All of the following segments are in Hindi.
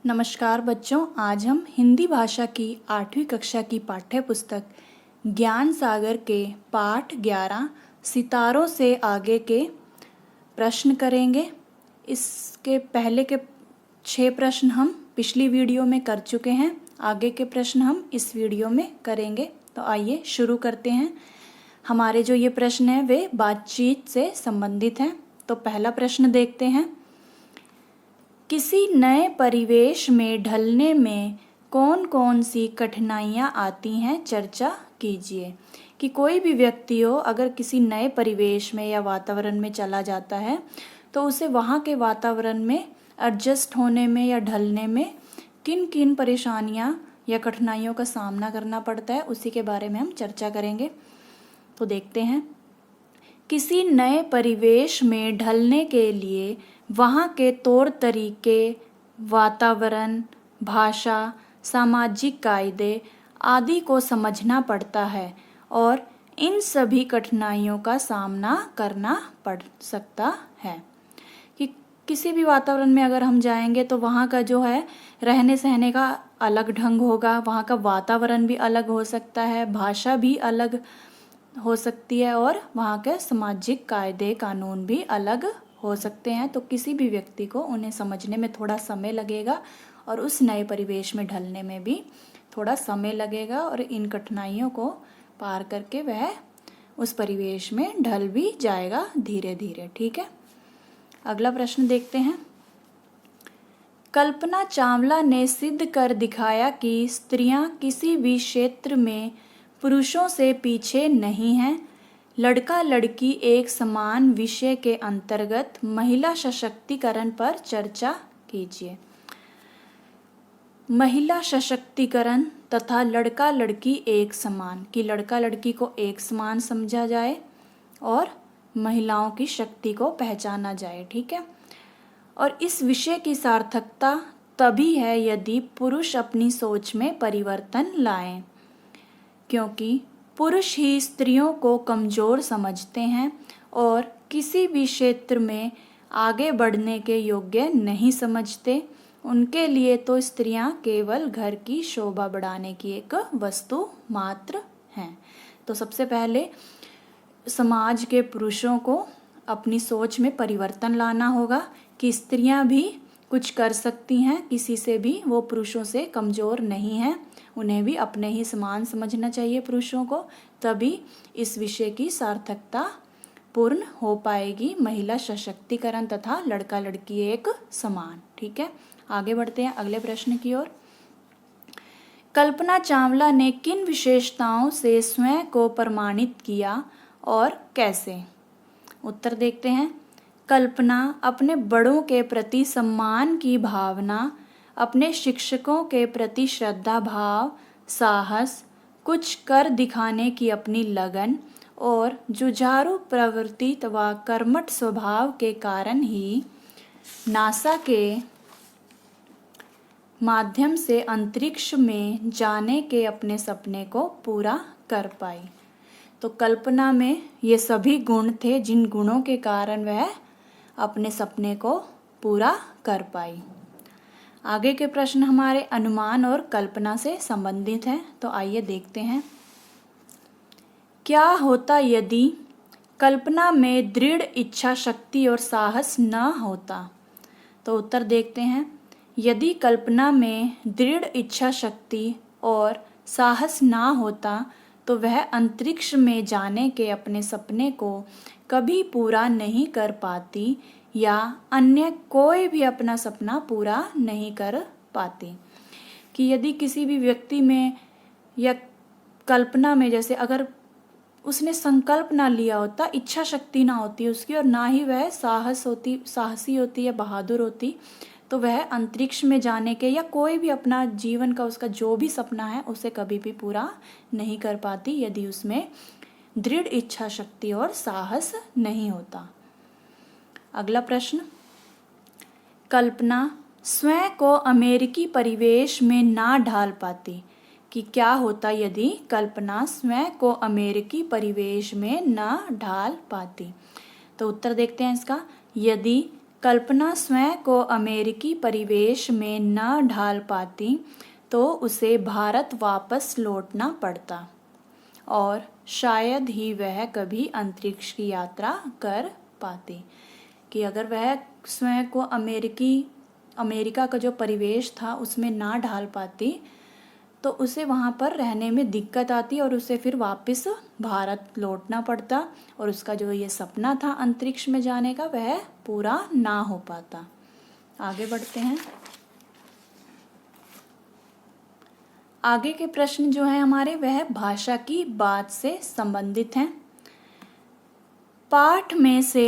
नमस्कार बच्चों, आज हम हिंदी भाषा की 8वीं कक्षा की पाठ्य पुस्तक ज्ञान सागर के पाठ 11 सितारों से आगे के प्रश्न करेंगे। इसके पहले के 6 प्रश्न हम पिछली वीडियो में कर चुके हैं। आगे के प्रश्न हम इस वीडियो में करेंगे। तो आइए शुरू करते हैं। हमारे जो ये प्रश्न हैं वे बातचीत से संबंधित हैं। तो पहला प्रश्न देखते हैं। किसी नए परिवेश में ढलने में कौन कौन सी कठिनाइयाँ आती हैं, चर्चा कीजिए। कि कोई भी व्यक्ति हो, अगर किसी नए परिवेश में या वातावरण में चला जाता है तो उसे वहाँ के वातावरण में एडजस्ट होने में या ढलने में किन किन परेशानियाँ या कठिनाइयों का सामना करना पड़ता है, उसी के बारे में हम चर्चा करेंगे। तो देखते हैं। किसी नए परिवेश में ढलने के लिए वहाँ के तौर तरीके, वातावरण, भाषा, सामाजिक कायदे आदि को समझना पड़ता है और इन सभी कठिनाइयों का सामना करना पड़ सकता है। कि किसी भी वातावरण में अगर हम जाएंगे तो वहाँ का जो है रहने सहने का अलग ढंग होगा, वहाँ का वातावरण भी अलग हो सकता है, भाषा भी अलग हो सकती है और वहाँ के सामाजिक कायदे कानून भी अलग हो सकते हैं। तो किसी भी व्यक्ति को उन्हें समझने में थोड़ा समय लगेगा और उस नए परिवेश में ढलने में भी थोड़ा समय लगेगा और इन कठिनाइयों को पार करके वह उस परिवेश में ढल भी जाएगा धीरे धीरे। ठीक है, अगला प्रश्न देखते हैं। कल्पना चावला ने सिद्ध कर दिखाया कि स्त्रियां किसी भी क्षेत्र में पुरुषों से पीछे नहीं हैं। लड़का लड़की एक समान विषय के अंतर्गत महिला सशक्तिकरण पर चर्चा कीजिए। महिला सशक्तिकरण तथा लड़का लड़की एक समान, कि लड़का लड़की को एक समान समझा जाए और महिलाओं की शक्ति को पहचाना जाए। ठीक है, और इस विषय की सार्थकता तभी है यदि पुरुष अपनी सोच में परिवर्तन लाएं, क्योंकि पुरुष ही स्त्रियों को कमज़ोर समझते हैं और किसी भी क्षेत्र में आगे बढ़ने के योग्य नहीं समझते। उनके लिए तो स्त्रियां केवल घर की शोभा बढ़ाने की एक वस्तु मात्र हैं। तो सबसे पहले समाज के पुरुषों को अपनी सोच में परिवर्तन लाना होगा कि स्त्रियां भी कुछ कर सकती हैं, किसी से भी वो पुरुषों से कमज़ोर नहीं हैं, उन्हें भी अपने ही समान समझना चाहिए पुरुषों को, तभी इस विषय की सार्थकता पूर्ण हो पाएगी। महिला सशक्तिकरण तथा लड़का लड़की एक समान। ठीक है, आगे बढ़ते हैं अगले प्रश्न की ओर। कल्पना चावला ने किन विशेषताओं से स्वयं को प्रमाणित किया और कैसे? उत्तर देखते हैं। कल्पना अपने बड़ों के प्रति सम्मान की भावना, अपने शिक्षकों के प्रति श्रद्धा भाव, साहस, कुछ कर दिखाने की अपनी लगन और जुझारू प्रवृत्ति व कर्मठ स्वभाव के कारण ही नासा के माध्यम से अंतरिक्ष में जाने के अपने सपने को पूरा कर पाई। तो कल्पना में ये सभी गुण थे जिन गुणों के कारण वह अपने सपने को पूरा कर पाई। आगे के प्रश्न हमारे अनुमान और कल्पना से संबंधित हैं। तो आइए देखते हैं। क्या होता यदि कल्पना में दृढ़ इच्छा शक्ति और साहस न होता? तो उत्तर देखते हैं। यदि कल्पना में दृढ़ इच्छा शक्ति और साहस ना होता तो वह अंतरिक्ष में जाने के अपने सपने को कभी पूरा नहीं कर पाती या अन्य कोई भी अपना सपना पूरा नहीं कर पाती। कि यदि किसी भी व्यक्ति में या कल्पना में, जैसे अगर उसने संकल्प ना लिया होता, इच्छा शक्ति ना होती उसकी और ना ही वह साहसी होती या बहादुर होती, तो वह अंतरिक्ष में जाने के या कोई भी अपना जीवन का उसका जो भी सपना है उसे कभी भी पूरा नहीं कर पाती यदि उसमें दृढ़ इच्छा शक्ति और साहस नहीं होता। अगला प्रश्न। कल्पना स्वयं को अमेरिकी परिवेश में ना ढाल पाती। कि क्या होता यदि कल्पना स्वयं को अमेरिकी परिवेश में ना ढाल पाती? तो उत्तर देखते हैं इसका। यदि कल्पना स्वयं को अमेरिकी परिवेश में न ढाल पाती तो उसे भारत वापस लौटना पड़ता और शायद ही वह कभी अंतरिक्ष की यात्रा कर पाती। कि अगर वह स्वयं को अमेरिका का जो परिवेश था उसमें ना ढाल पाती तो उसे वहाँ पर रहने में दिक्कत आती और उसे फिर वापस भारत लौटना पड़ता और उसका जो ये सपना था अंतरिक्ष में जाने का वह पूरा ना हो पाता। आगे बढ़ते हैं। आगे के प्रश्न जो है हमारे वह भाषा की बात से संबंधित हैं। पाठ में से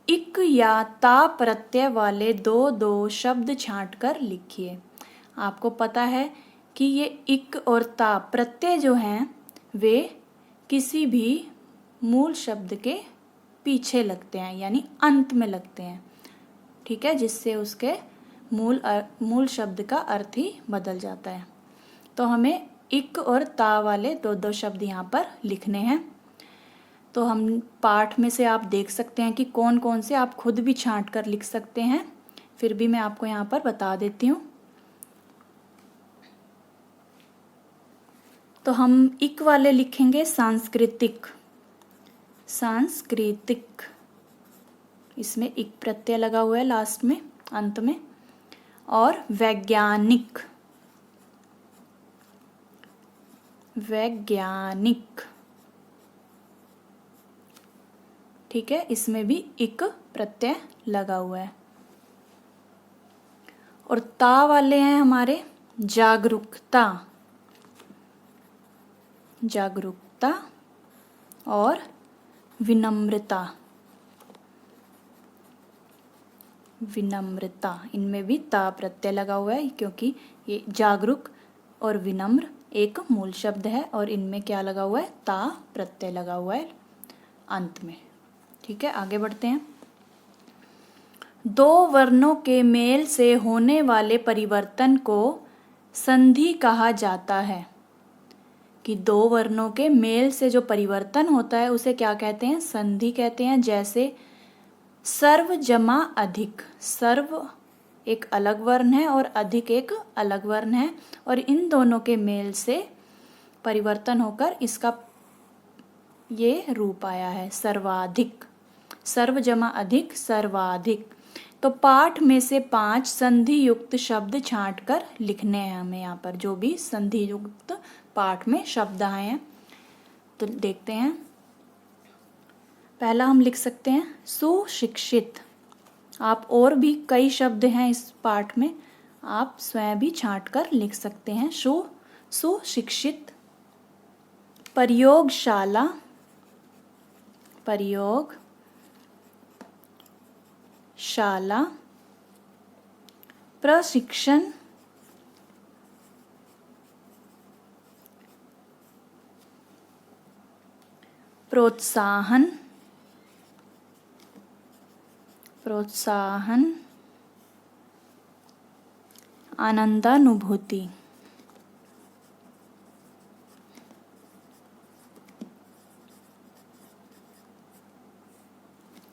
इक या ता प्रत्यय वाले दो दो शब्द छांटकर लिखिए। आपको पता है कि ये इक और ता प्रत्यय जो हैं वे किसी भी मूल शब्द के पीछे लगते हैं यानी अंत में लगते हैं, ठीक है, जिससे उसके मूल शब्द का अर्थ ही बदल जाता है। तो हमें इक और ता वाले दो दो शब्द यहाँ पर लिखने हैं। तो हम पाठ में से आप देख सकते हैं कि कौन कौन से आप खुद भी छांट कर लिख सकते हैं, फिर भी मैं आपको यहाँ पर बता देती हूँ। तो हम इक वाले लिखेंगे सांस्कृतिक, सांस्कृतिक, इसमें इक प्रत्यय लगा हुआ है लास्ट में अंत में। और वैज्ञानिक, वैज्ञानिक, ठीक है, इसमें भी इक प्रत्यय लगा हुआ है। और ता वाले हैं हमारे जागरूकता, जागरूकता और विनम्रता, विनम्रता, इनमें भी ता प्रत्यय लगा हुआ है क्योंकि ये जागरूक और विनम्र एक मूल शब्द है और इनमें क्या लगा हुआ है, ता प्रत्यय लगा हुआ है अंत में, ठीक है। आगे बढ़ते हैं। दो वर्णों के मेल से होने वाले परिवर्तन को संधि कहा जाता है। कि दो वर्णों के मेल से जो परिवर्तन होता है उसे क्या कहते हैं, संधि कहते हैं। जैसे सर्व जमा अधिक, सर्व एक अलग वर्ण है और अधिक एक अलग वर्ण है और इन दोनों के मेल से परिवर्तन होकर इसका ये रूप आया है सर्वाधिक, सर्व जमा अधिक सर्वाधिक। तो पाठ में से 5 संधि युक्त शब्द छांटकर लिखने हैं हमें यहाँ पर, जो भी संधि युक्त पाठ में शब्द आए हैं। तो देखते हैं। पहला हम लिख सकते हैं सुशिक्षित। आप और भी कई शब्द हैं इस पाठ में, आप स्वयं भी छांटकर लिख सकते हैं। सुशिक्षित। प्रयोगशाला, प्रयोगशाला। प्रशिक्षण, प्रोत्साहन, प्रोत्साहन। आनंदानुभूति,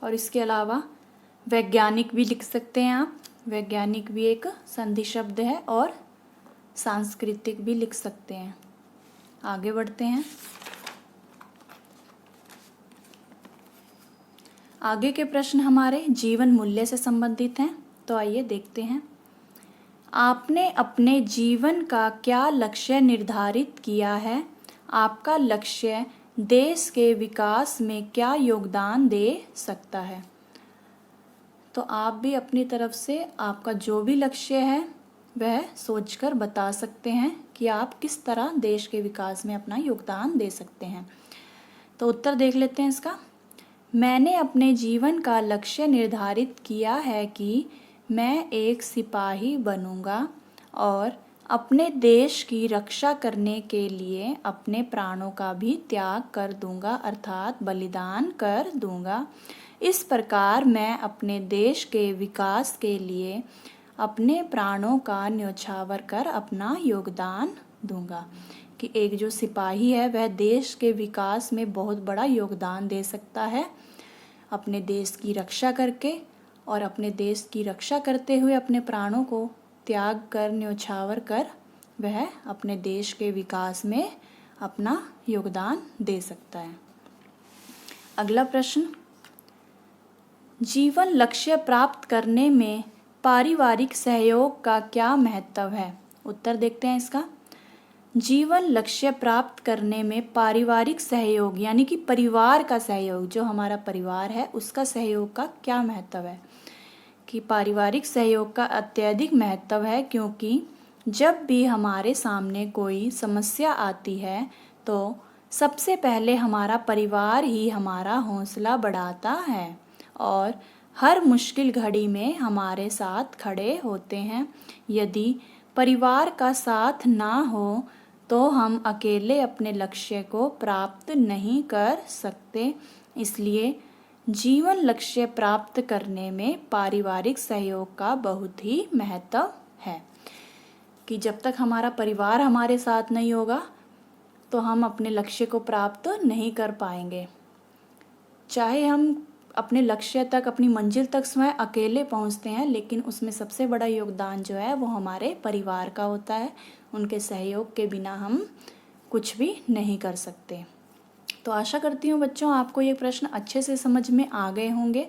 और इसके अलावा वैज्ञानिक भी लिख सकते हैं आप, वैज्ञानिक भी एक संधि शब्द है। और सांस्कृतिक भी लिख सकते हैं। आगे बढ़ते हैं। आगे के प्रश्न हमारे जीवन मूल्य से संबंधित हैं, तो आइए देखते हैं। आपने अपने जीवन का क्या लक्ष्य निर्धारित किया है? आपका लक्ष्य देश के विकास में क्या योगदान दे सकता है? तो आप भी अपनी तरफ से आपका जो भी लक्ष्य है वह सोचकर बता सकते हैं कि आप किस तरह देश के विकास में अपना योगदान दे सकते हैं। तो उत्तर देख लेते हैं इसका। मैंने अपने जीवन का लक्ष्य निर्धारित किया है कि मैं एक सिपाही बनूंगा और अपने देश की रक्षा करने के लिए अपने प्राणों का भी त्याग कर दूंगा, अर्थात बलिदान कर दूंगा। इस प्रकार मैं अपने देश के विकास के लिए अपने प्राणों का न्योछावर कर अपना योगदान दूंगा। कि एक जो सिपाही है वह देश के विकास में बहुत बड़ा योगदान दे सकता है, अपने देश की रक्षा करके और अपने देश की रक्षा करते हुए अपने प्राणों को त्याग कर न्योछावर कर वह अपने देश के विकास में अपना योगदान दे सकता है। अगला प्रश्न, जीवन लक्ष्य प्राप्त करने में पारिवारिक सहयोग का क्या महत्व है? उत्तर देखते हैं इसका। जीवन लक्ष्य प्राप्त करने में पारिवारिक सहयोग यानी कि परिवार का सहयोग, जो हमारा परिवार है उसका सहयोग का क्या महत्व है? कि पारिवारिक सहयोग का अत्यधिक महत्व है, क्योंकि जब भी हमारे सामने कोई समस्या आती है तो सबसे पहले हमारा परिवार ही हमारा हौसला बढ़ाता है और हर मुश्किल घड़ी में हमारे साथ खड़े होते हैं। यदि परिवार का साथ ना हो तो हम अकेले अपने लक्ष्य को प्राप्त नहीं कर सकते। इसलिए जीवन लक्ष्य प्राप्त करने में पारिवारिक सहयोग का बहुत ही महत्व है कि जब तक हमारा परिवार हमारे साथ नहीं होगा तो हम अपने लक्ष्य को प्राप्त नहीं कर पाएंगे। चाहे हम अपने लक्ष्य तक, अपनी मंजिल तक स्वयं अकेले पहुंचते हैं, लेकिन उसमें सबसे बड़ा योगदान जो है वो हमारे परिवार का होता है। उनके सहयोग के बिना हम कुछ भी नहीं कर सकते। तो आशा करती हूँ बच्चों आपको ये प्रश्न अच्छे से समझ में आ गए होंगे।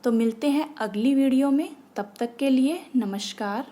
तो मिलते हैं अगली वीडियो में, तब तक के लिए नमस्कार।